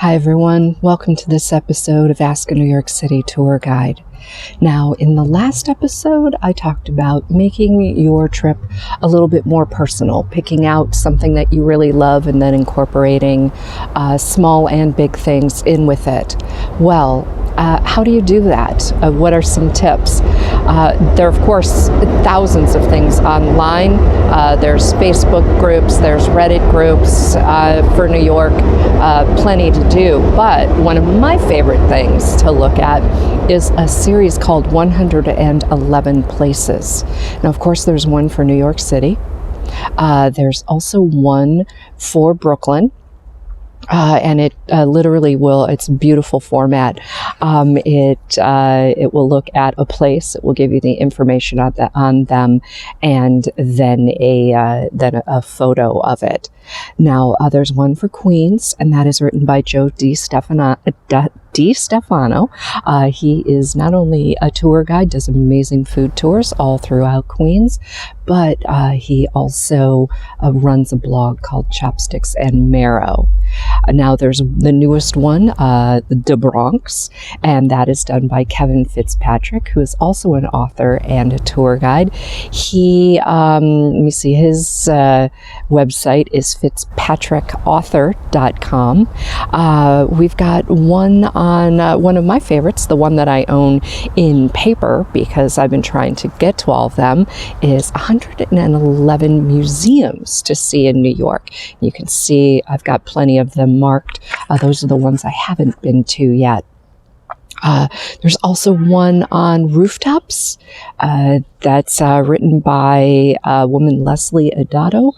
Hi everyone, welcome to this episode of Ask a New York City Tour Guide. Now, in the last episode, I talked about making your trip a little bit more personal, picking out something that you really love and then incorporating small and big things in with it. Well, how do you do that? What are some tips? There are, of course, thousands of things online. There's Facebook groups, there's Reddit groups for New York, plenty to do. But one of my favorite things to look at is a series called 111 Places. Now, of course, there's one for New York City. There's also one for Brooklyn. And it literally will, it's a beautiful format. It will look at a place, it will give you the information on them, and then a photo of it. Now, there's one for Queens, and that is written by Joe DiStefano. He is not only a tour guide, does amazing food tours all throughout Queens, but he also runs a blog called Chopsticks and Marrow. Now there's the newest one, The Bronx, and that is done by Kevin Fitzpatrick, who is also an author and a tour guide. He, let me see, his website is fitzpatrickauthor.com. We've got one on one of my favorites, the one that I own in paper because I've been trying to get to all of them, is 111 museums to see in New York. You can see I've got plenty of them marked. Those are the ones I haven't been to yet. There's also one on rooftops that's written by a woman, Leslie Adato.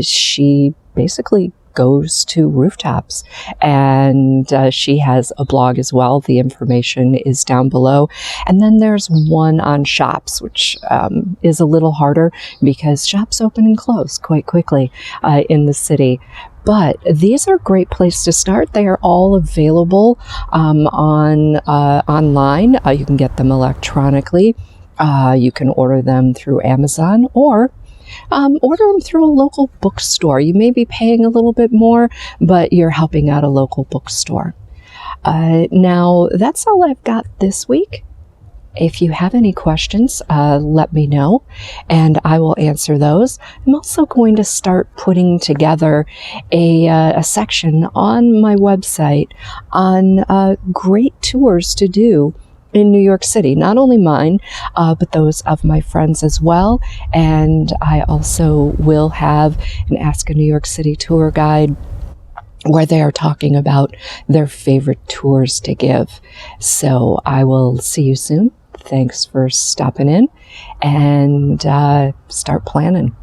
She basically goes to rooftops, and she has a blog as well. The information is down below. And then there's one on shops, which is a little harder because shops open and close quite quickly in the city. But these are a great place to start. They are all available online. You can get them electronically. You can order them through Amazon or order them through a local bookstore. You may be paying a little bit more, but you're helping out a local bookstore. Now, that's all I've got this week. If you have any questions, let me know, and I will answer those. I'm also going to start putting together a section on my website on great tours to do in New York City. Not only mine, but those of my friends as well. And I also will have an Ask a New York City tour guide where they are talking about their favorite tours to give. So I will see you soon. Thanks for stopping in, and start planning.